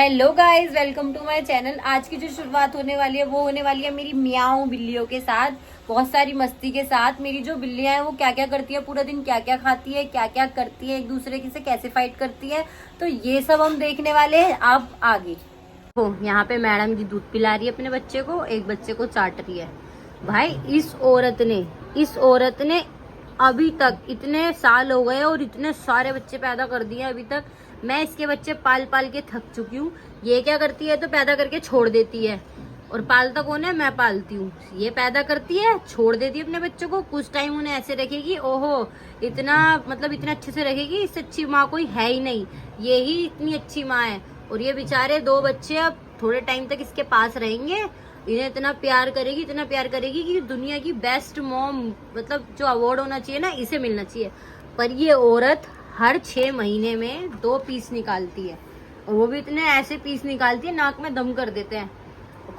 Hello guys, welcome to my channel. आज की जो शुरुआत होने वाली है वो होने वाली है मेरी मियाओ बिल्लियों के साथ, बहुत सारी मस्ती के साथ। मेरी जो बिल्लियां हैं वो क्या क्या करती है पूरा दिन, क्या क्या खाती है, क्या क्या करती है, एक दूसरे से कैसे फाइट करती है, तो ये सब हम देखने वाले हैं अब आगे। तो यहाँ पे मैडम जी दूध पिला रही है अपने बच्चे को, एक बच्चे को चाट रही है। भाई इस औरत ने अभी तक इतने साल हो गए और इतने सारे बच्चे पैदा कर दिए अभी तक। मैं इसके बच्चे पाल पाल के थक चुकी हूँ। ये क्या करती है तो पैदा करके छोड़ देती है, और पालता कौन है? मैं पालती हूँ। ये पैदा करती है, छोड़ देती है अपने बच्चों को, कुछ टाइम उन्हें ऐसे रखेगी, ओहो इतना मतलब इतने अच्छे से रखेगी, इससे अच्छी माँ कोई है ही नहीं, ये ही इतनी अच्छी माँ है। और ये बेचारे दो बच्चे अब थोड़े टाइम तक इसके पास रहेंगे, इन्हें इतना प्यार करेगी कि दुनिया की बेस्ट मॉम, मतलब जो अवार्ड होना चाहिए ना, इसे मिलना चाहिए। पर ये औरत हर 6 महीने में 2 पीस निकालती है, और वो भी इतने ऐसे पीस निकालती है नाक में दम कर देते हैं।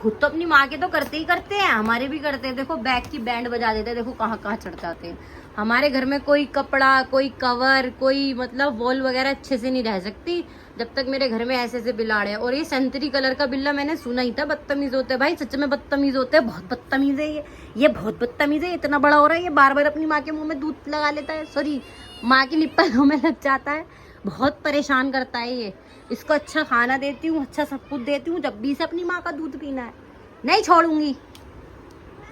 खुद तो अपनी माँ के तो करते ही करते हैं, हमारे भी करते हैं। देखो बैग की बैंड बजा देते हैं, देखो कहाँ कहाँ चढ़ जाते हैं। हमारे घर में कोई कपड़ा, कोई कवर, कोई मतलब वॉल वगैरह अच्छे से नहीं रह सकती जब तक मेरे घर में ऐसे ऐसे बिलाड़े हैं। और ये संतरी कलर का बिल्ला मैंने सुना ही था बदतमीज होते हैं। भाई सच में बदतमीज होते हैं, बहुत बदतमीज है ये बहुत बदतमीज है। इतना बड़ा हो रहा है, ये बार बार अपनी माँ के मुंह में दूध लगा लेता है, सॉरी माँ की निप्पलों में लग जाता है। बहुत परेशान करता है ये। इसको अच्छा खाना देती हूँ, अच्छा सब कुछ देती हूँ, जब भी से अपनी माँ का दूध पीना है नहीं छोड़ूंगी।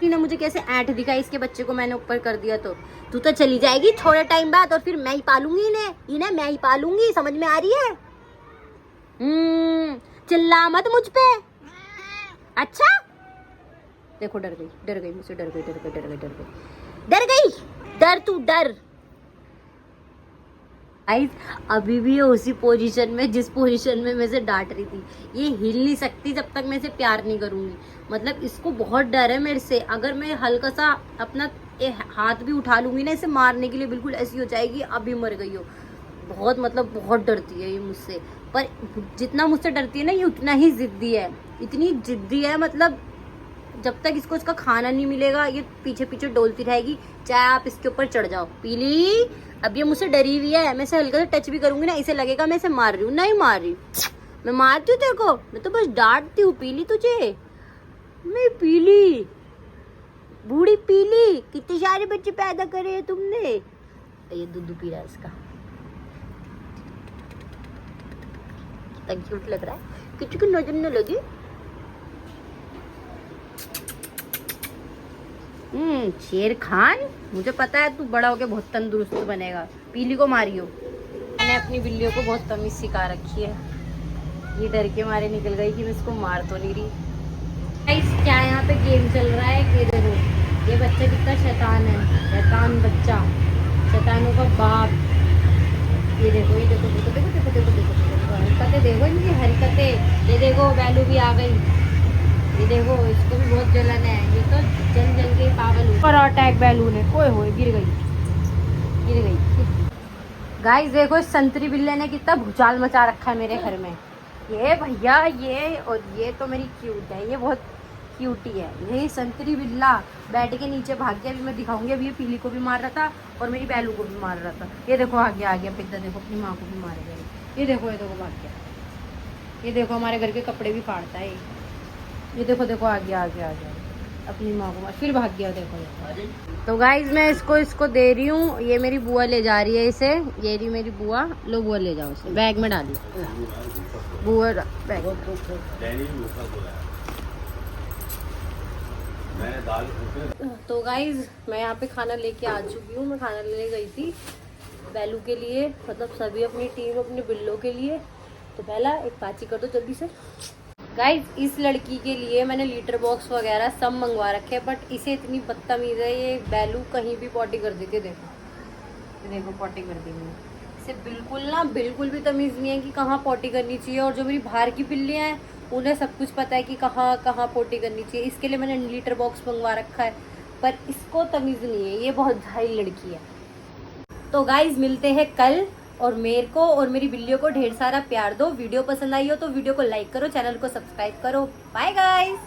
ने मुझे कैसे ऐंठ दिखाई, इसके बच्चे को मैंने ऊपर कर दिया तो तू तो चली जाएगी थोड़े टाइम बाद, और फिर मैं ही पालूंगी इन्हें मैं ही पालूंगी, समझ में आ रही है? चिल्ला मत मुझ पे। अच्छा देखो डर गई मुझसे, डर गई तू डर। अभी भी उसी पोजीशन में जिस पोजीशन में मैं से डांट रही थी। ये हिल नहीं सकती जब तक मैं इसे प्यार नहीं करूंगी। मतलब इसको बहुत डर है मेरे से। अगर मैं हल्का सा अपना हाथ भी उठा लूंगी ना इसे मारने के लिए, बिल्कुल ऐसी हो जाएगी अभी मर गई हो। बहुत डरती है ये मुझसे। पर जितना मुझसे डरती है ना, ये उतना ही जिद्दी है, इतनी जिद्दी है। मतलब जब तक इसको इसका खाना नहीं मिलेगा ये पीछे पीछे डोलती रहेगी, चाहे आप इसके ऊपर चढ़ जाओ। पीली अब ये मुझसे डरी हुई है, मैं इसे हल्का से टच भी करूंगी ना, इसे लगेगा मैं इसे मार रही हूँ। नहीं मार रही, मैं मारती हूँ तेरे को? मैं तो बस डांटती हूँ। पीली तुझे मैं पीली, बूढ़ी पीली, कितने सारे बच्चे पैदा करे हैं तुमने। ये दूध पी रहा है इसका, कितना क्यूट लग रहा है, किसी को नजर न लगी। शेर खान, मुझे पता है तू बड़ा होके बहुत तंदुरुस्त बनेगा। पीली को मारियो। मैंने अपनी बिल्लियों को बहुत तमीज सिखा रखी है, ये डर के मारे निकल गई कि मैं इसको मार तो नहीं रही। क्या यहाँ पे गेम चल रहा है कि देखो ये बच्चा कितना शैतान है, शैतान बच्चा, शैतानों का बाप। ये देखो हरकतें देखो इनकी हरकतें। ये देखो बैलू भी आ गई, ये देखो इसको भी बहुत जलन है, ये तो जल के पागल हुई। और अटैक बैलून है, कोई हो गिर गई। गाइस देखो इस संतरी बिल्ले ने कितना भूचाल मचा रखा है मेरे घर में। ये भैया ये, और ये तो मेरी क्यूट है, ये बहुत क्यूटी है। यही संतरी बिल्ला बैठ के नीचे भाग गया, अभी मैं दिखाऊंगी। अभी ये पीली को भी मार रहा था और मेरी बैलू को भी मार रहा था। ये देखो आ गया पिद्दा, देखो अपनी माँ को भी मारेगा। ये देखो भाग गया। ये देखो हमारे घर के कपड़े भी फाड़ता है ये देखो आ गया अपनी माँ को मार, फिर भाग गया। देखो तो गाइज मैं इसको दे रही हूँ, ये मेरी बुआ ले जा रही है इसे। ये रही मेरी बुआ, लो बुआ ले जाओ इसे, बैग में डालिए बुआ बैग। तो गाइज मैं यहाँ पे खाना लेके आ चुकी हूँ। मैं खाना लेने गई थी बैलू के लिए, मतलब सभी अपनी टीम अपने बिल्लों के लिए। तो पहला एक पाची कर दो जल्दी से। गाइज इस लड़की के लिए मैंने लीटर बॉक्स वगैरह सब मंगवा रखे हैं, बट इसे इतनी बदतमीज है ये बैलू, कहीं भी पॉटी कर देती है। देखो पॉटी कर दी मैंने इसे, बिल्कुल भी तमीज़ नहीं है कि कहाँ पॉटी करनी चाहिए। और जो मेरी बाहर की बिल्लियाँ हैं उन्हें सब कुछ पता है कि कहाँ कहाँ पोटी करनी चाहिए। इसके लिए मैंने लीटर बॉक्स मंगवा रखा है, पर इसको तमीज़ नहीं है, ये बहुत झाइल लड़की है। तो गाइज मिलते हैं कल, और मेरे को और मेरी बिल्लियों को ढेर सारा प्यार दो। वीडियो पसंद आई हो तो वीडियो को लाइक करो, चैनल को सब्सक्राइब करो। Bye guys.